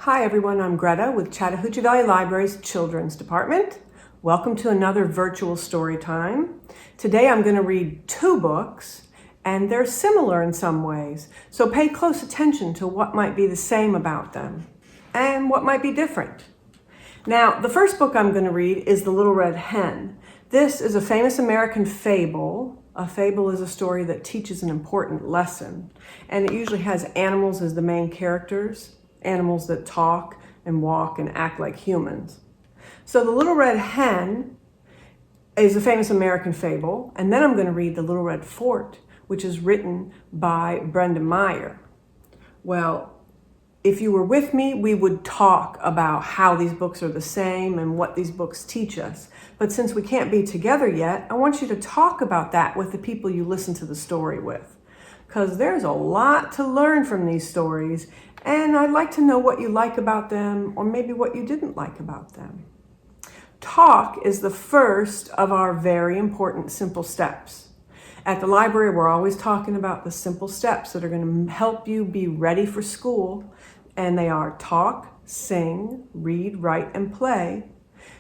Hi everyone, I'm Greta with Chattahoochee Valley Library's Children's Department. Welcome to another virtual story time. Today I'm going to read two books and they're similar in some ways, so pay close attention to what might be the same about them and what might be different. Now, the first book I'm going to read is The Little Red Hen. This is a famous American fable. A fable is a story that teaches an important lesson, and it usually has animals as the main characters. Animals that talk and walk and act like humans. So The Little Red Hen is a famous American fable, and then I'm going to read The Little Red Fort, which is written by Brenda Maier. Well, if you were with me, we would talk about how these books are the same and what these books teach us. But since we can't be together yet, I want you to talk about that with the people you listen to the story with, because there's a lot to learn from these stories. And I'd like to know what you like about them, or maybe what you didn't like about them. Talk is the first of our very important simple steps. At the library, we're always talking about the simple steps that are going to help you be ready for school. And they are talk, sing, read, write, and play.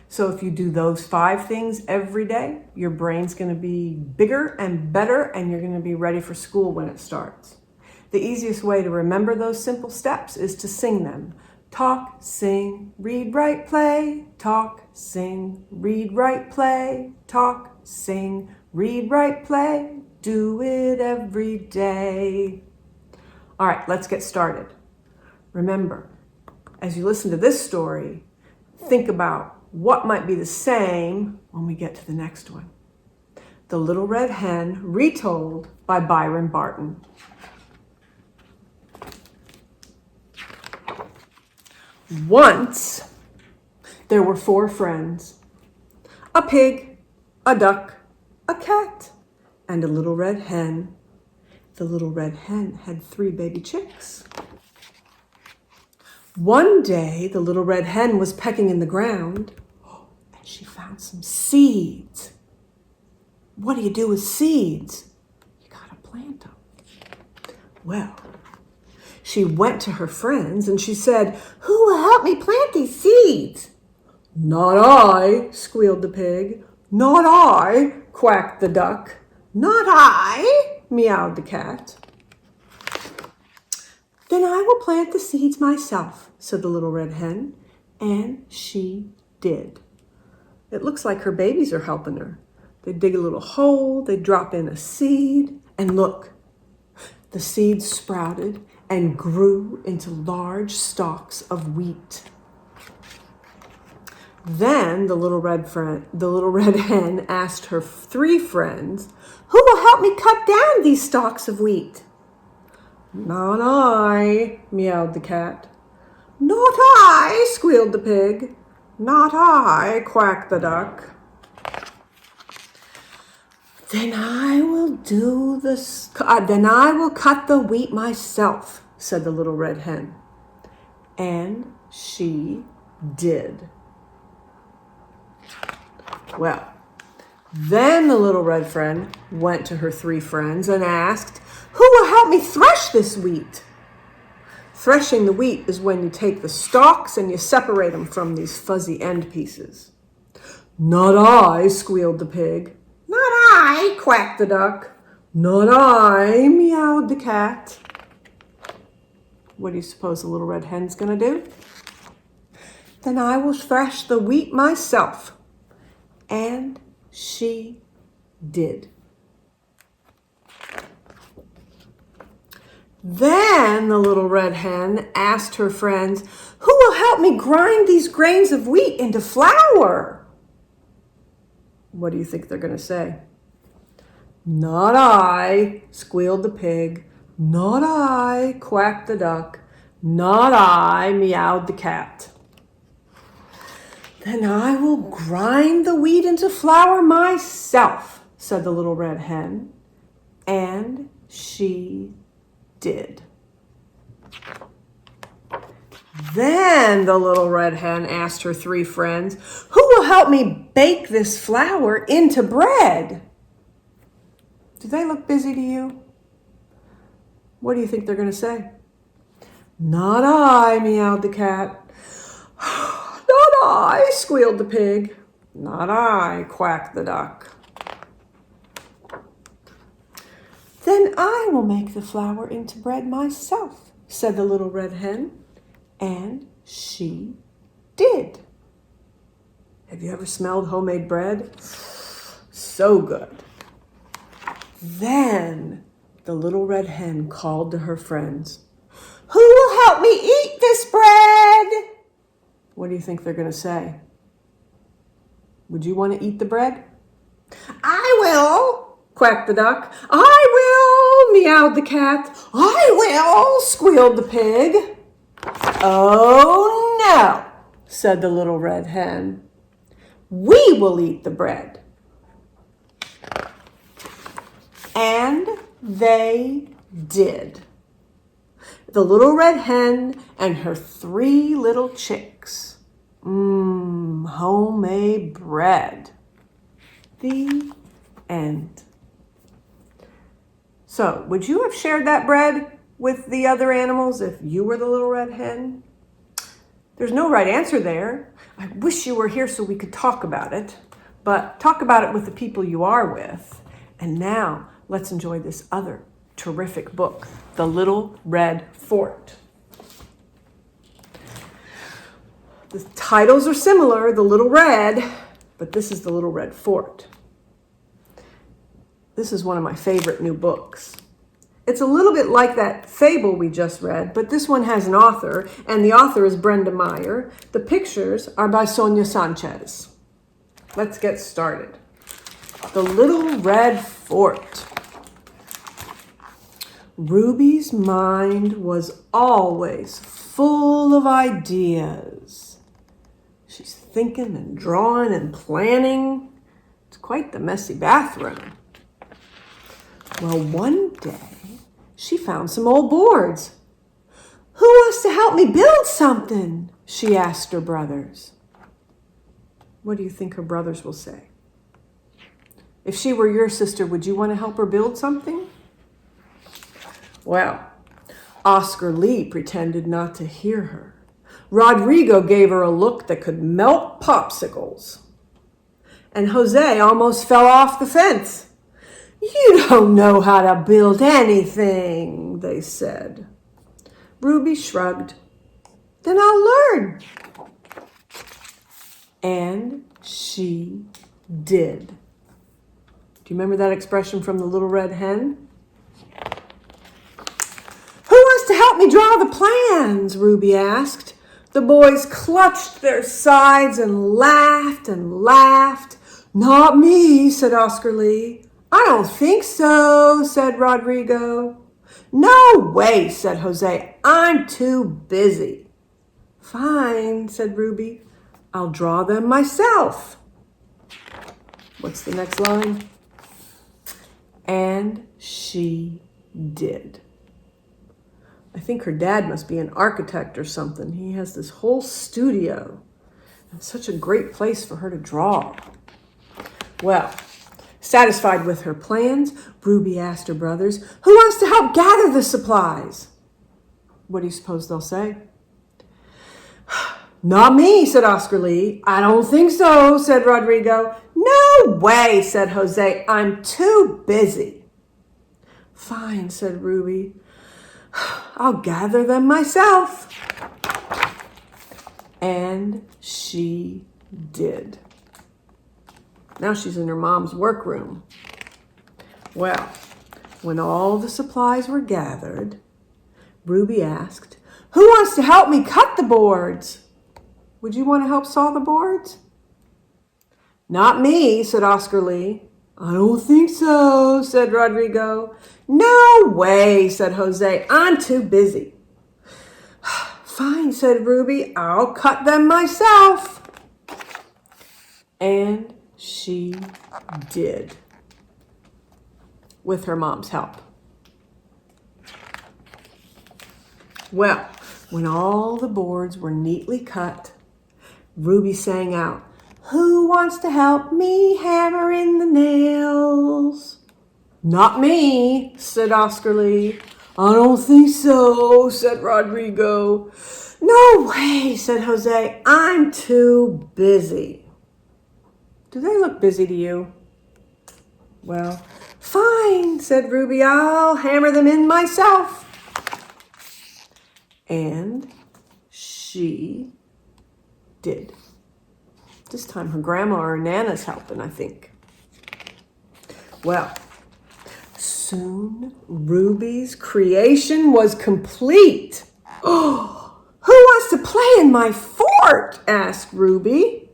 So if you do those 5 things every day, your brain's going to be bigger and better, and you're going to be ready for school when it starts. The easiest way to remember those simple steps is to sing them. Talk, sing, read, write, play. Talk, sing, read, write, play. Talk, sing, read, write, play. Do it every day. All right, let's get started. Remember, as you listen to this story, think about what might be the same when we get to the next one. The Little Red Hen, retold by Byron Barton. Once, there were 4 friends, a pig, a duck, a cat, and a little red hen. The little red hen had 3 baby chicks. One day, the little red hen was pecking in the ground, and she found some seeds. What do you do with seeds? You gotta plant them. Well, she went to her friends and she said, "Who will help me plant these seeds?" "Not I," squealed the pig. "Not I," quacked the duck. "Not I," meowed the cat. "Then I will plant the seeds myself," said the little red hen, and she did. It looks like her babies are helping her. They dig a little hole, they drop in a seed, and look, the seeds sprouted and grew into large stalks of wheat. Then the little red hen asked her 3 friends, "Who will help me cut down these stalks of wheat?" "Not I," meowed the cat. "Not I," squealed the pig. "Not I," quacked the duck. Then I will cut the wheat myself," said the little red hen. And she did. Well, then the little red hen went to her 3 friends and asked, "Who will help me thresh this wheat?" Threshing the wheat is when you take the stalks and you separate them from these fuzzy end pieces. "Not I," squealed the pig. "Not I," quacked the duck. "Not I," meowed the cat. What do you suppose the little red hen's gonna do? "Then I will thresh the wheat myself." And she did. Then the little red hen asked her friends, "Who will help me grind these grains of wheat into flour?" What do you think they're going to say? "Not I," squealed the pig. "Not I," quacked the duck. "Not I," meowed the cat. "Then I will grind the wheat into flour myself," said the little red hen. And she did. Then the little red hen asked her 3 friends, "Who will help me bake this flour into bread?" Do they look busy to you? What do you think they're going to say? Not I, meowed the cat. Not I, squealed the pig. Not I, quacked the duck. Then I will make the flour into bread myself, said the little red hen. And she did. Have you ever smelled homemade bread? So good. Then the little red hen called to her friends. Who will help me eat this bread? What do you think they're going to say? Would you want to eat the bread? I will, quacked the duck. I will, meowed the cat. I will, squealed the pig. Oh no, said the little red hen. We will eat the bread. And they did. The little red hen and her 3 little chicks. Homemade bread. The end. So, would you have shared that bread with the other animals if you were the little red hen? There's no right answer there. I wish you were here so we could talk about it, but talk about it with the people you are with. And now, let's enjoy this other terrific book, The Little Red Fort. The titles are similar, The Little Red, but this is The Little Red Fort. This is one of my favorite new books. It's a little bit like that fable we just read, but this one has an author, and the author is Brenda Maier. The pictures are by Sonia Sanchez. Let's get started. The Little Red Fort. Ruby's mind was always full of ideas. She's thinking and drawing and planning. It's quite the messy bathroom. Well, one day, she found some old boards. Who wants to help me build something? She asked her brothers. What do you think her brothers will say? If she were your sister, would you want to help her build something? Well, Oscar Lee pretended not to hear her. Rodrigo gave her a look that could melt popsicles. And Jose almost fell off the fence. You don't know how to build anything, they said. Ruby shrugged. Then I'll learn. And she did. Do you remember that expression from the Little Red Hen? Who wants to help me draw the plans? Ruby asked. The boys clutched their sides and laughed and laughed. Not me, said Oscar Lee. I don't think so, said Rodrigo. No way, said Jose. I'm too busy. Fine, said Ruby. I'll draw them myself. What's the next line? And she did. I think her dad must be an architect or something. He has this whole studio. It's such a great place for her to draw. Well, satisfied with her plans, Ruby asked her brothers, who wants to help gather the supplies? What do you suppose they'll say? Not me, said Oscar Lee. I don't think so, said Rodrigo. No way, said Jose. I'm too busy. Fine, said Ruby. I'll gather them myself. And she did. Now she's in her mom's workroom. Well, when all the supplies were gathered, Ruby asked, who wants to help me cut the boards? Would you want to help saw the boards? Not me, said Oscar Lee. I don't think so, said Rodrigo. No way, said Jose. I'm too busy. Fine, said Ruby. I'll cut them myself. And she did, with her mom's help. Well, when all the boards were neatly cut, Ruby sang out, who wants to help me hammer in the nails? Not me, said Oscar Lee. I don't think so, said Rodrigo. No way, said Jose. I'm too busy. Do they look busy to you? Well, fine, said Ruby. I'll hammer them in myself. And she did. This time her grandma or Nana's helping, I think. Well, soon Ruby's creation was complete. Oh, who wants to play in my fort? Asked Ruby.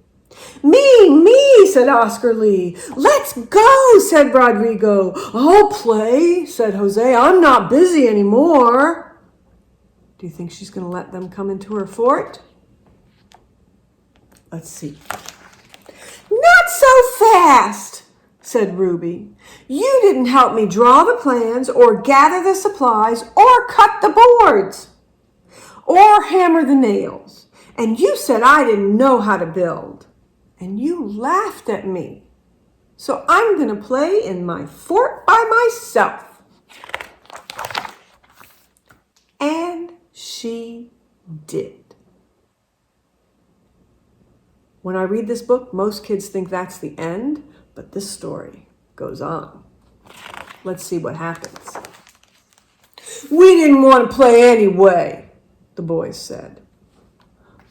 Me, said Oscar Lee. Let's go, said Rodrigo. I'll play, said Jose. I'm not busy anymore. Do you think she's going to let them come into her fort? Let's see. Not so fast, said Ruby. You didn't help me draw the plans or gather the supplies or cut the boards or hammer the nails. And you said I didn't know how to build. And you laughed at me. So I'm going to play in my fort by myself. And she did. When I read this book, most kids think that's the end, but this story goes on. Let's see what happens. We didn't want to play anyway, the boys said.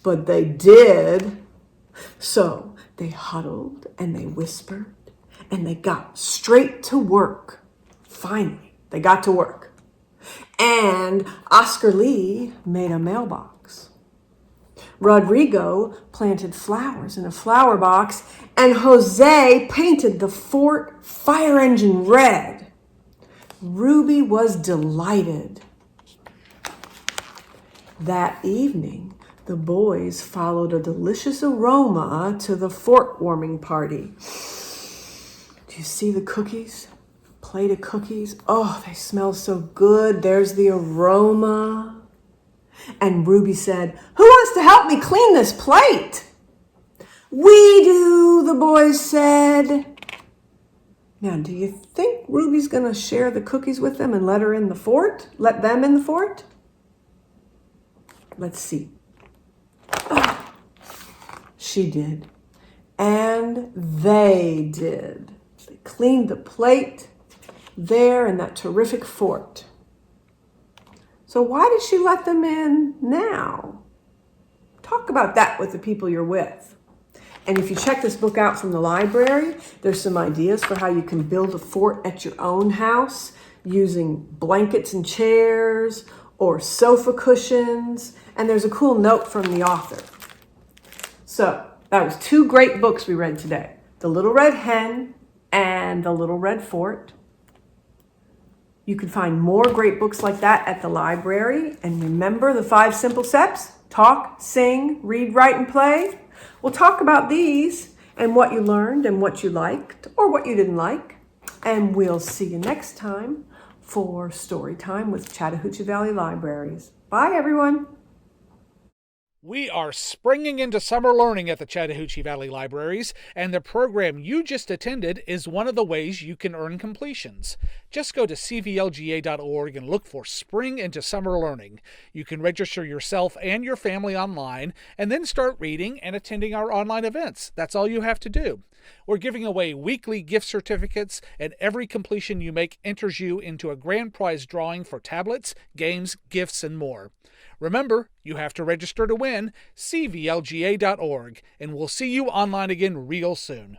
But they did. So they huddled and they whispered and they got straight to work. Finally, they got to work. And Oscar Lee made a mailbox. Rodrigo planted flowers in a flower box, and Jose painted the fort fire engine red. Ruby was delighted. That evening, the boys followed a delicious aroma to the fort warming party. Do you see the cookies? Plate of cookies. Oh, they smell so good. There's the aroma. And Ruby said, "Who wants to help me clean this plate?" "We do," the boys said. Now, do you think Ruby's going to share the cookies with them and let her in the fort? Let them in the fort? Let's see. Oh, she did. And they did. They cleaned the plate there in that terrific fort. So why did she let them in now? Talk about that with the people you're with. And if you check this book out from the library, there's some ideas for how you can build a fort at your own house using blankets and chairs or sofa cushions. And there's a cool note from the author. So that was two great books we read today. The Little Red Hen and The Little Red Fort. You can find more great books like that at the library. And remember the 5 simple steps: talk, sing, read, write, and play. We'll talk about these and what you learned and what you liked or what you didn't like. And we'll see you next time for Storytime with Chattahoochee Valley Libraries. Bye, everyone. We are springing into summer learning at the Chattahoochee Valley Libraries, and the program you just attended is one of the ways you can earn completions. Just go to cvlga.org and look for Spring into Summer Learning. You can register yourself and your family online, and then start reading and attending our online events. That's all you have to do. We're giving away weekly gift certificates, and every completion you make enters you into a grand prize drawing for tablets, games, gifts, and more. Remember, you have to register to win. cvlga.org, and we'll see you online again real soon.